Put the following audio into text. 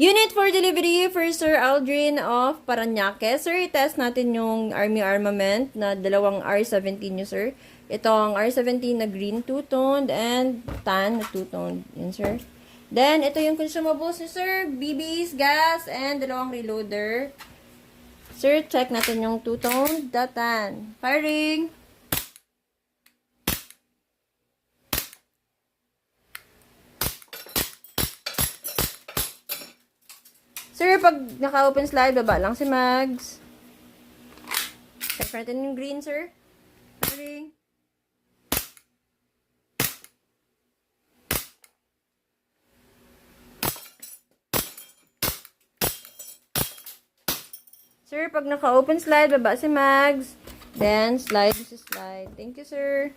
Unit for delivery for Sir Aldrin of Parañaque. Sir, test natin yung Army Armament na dalawang R17 nyo, sir. Ito ang R17 na green two-toned and tan na two-toned. Yan, sir. Then, ito yung consumables ni sir. BBs, gas, and dalawang reloader. Sir, check natin yung two-toned tan. Firing! Sir, pag naka-open slide, baba lang si Mags. Check natin yung green, sir. Firing. Sir, pag naka-open slide, baba si Mags. Then, slide si slide. Thank you, sir.